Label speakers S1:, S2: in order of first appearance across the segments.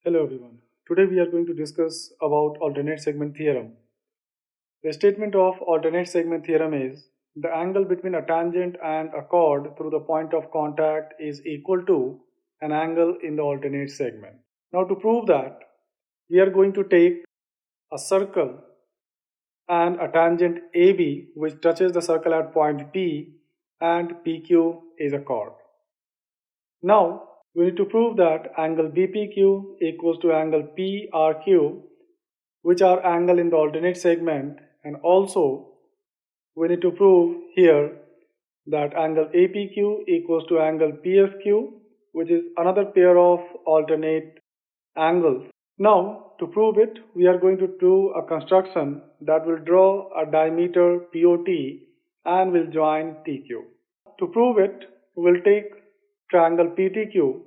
S1: Hello everyone. Today we are going to discuss about alternate segment theorem. The statement of alternate segment theorem is the angle between a tangent and a chord through the point of contact is equal to an angle in the alternate segment. Now to prove that, we are going to take a circle and a tangent AB which touches the circle at point P and PQ is a chord. Now we need to prove that angle BPQ equals to angle PRQ, which are angle in the alternate segment, and also we need to prove here that angle APQ equals to angle PSQ, which is another pair of alternate angles. Now to prove it, we are going to do a construction that will draw a diameter POT and will join TQ. To prove it, we will take triangle PTQ,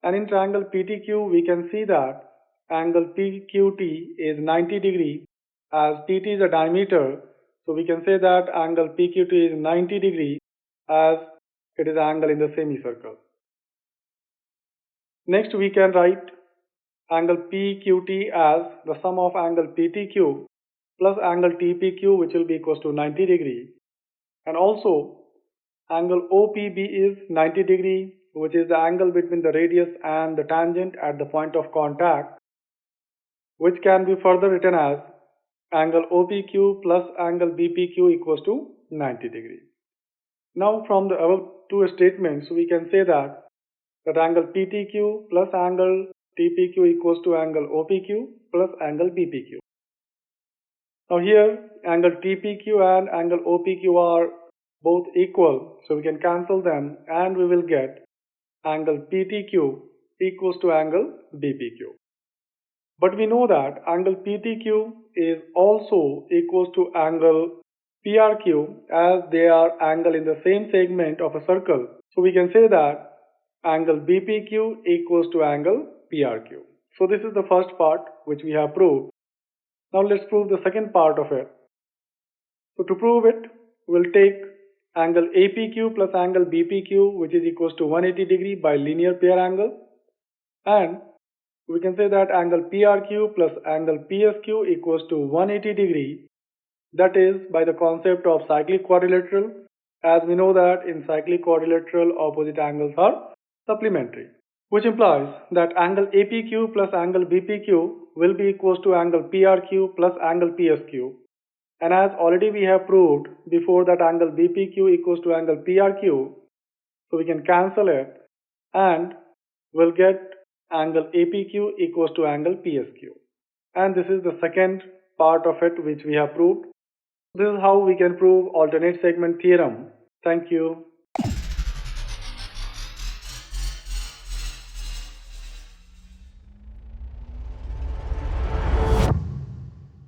S1: and in triangle PTQ we can see that angle PQT is 90 degree as TT is a diameter, so we can say that angle PQT is 90 degree as it is angle in the semicircle. Next we can write angle PQT as the sum of angle PTQ plus angle TPQ, which will be equals to 90 degree, and also angle OPB is 90 degree, which is the angle between the radius and the tangent at the point of contact, which can be further written as angle OPQ plus angle BPQ equals to 90 degree. Now from the above two statements we can say that angle PTQ plus angle TPQ equals to angle OPQ plus angle BPQ. Now here angle TPQ and angle OPQ are both equal, so we can cancel them and we will get angle PTQ equals to angle BPQ. But we know that angle PTQ is also equals to angle PRQ as they are angle in the same segment of a circle. So we can say that angle BPQ equals to angle PRQ. So this is the first part which we have proved. Now let's prove the second part of it. So to prove it, we'll take angle APQ plus angle BPQ, which is equals to 180 degree by linear pair angle, and we can say that angle PRQ plus angle PSQ equals to 180 degree, that is by the concept of cyclic quadrilateral, as we know that in cyclic quadrilateral opposite angles are supplementary, which implies that angle APQ plus angle BPQ will be equals to angle PRQ plus angle PSQ. And as already we have proved before that angle BPQ equals to angle PRQ, so we can cancel it and we'll get angle APQ equals to angle PSQ. And this is the second part of it which we have proved. This is how we can prove alternate segment theorem. Thank you.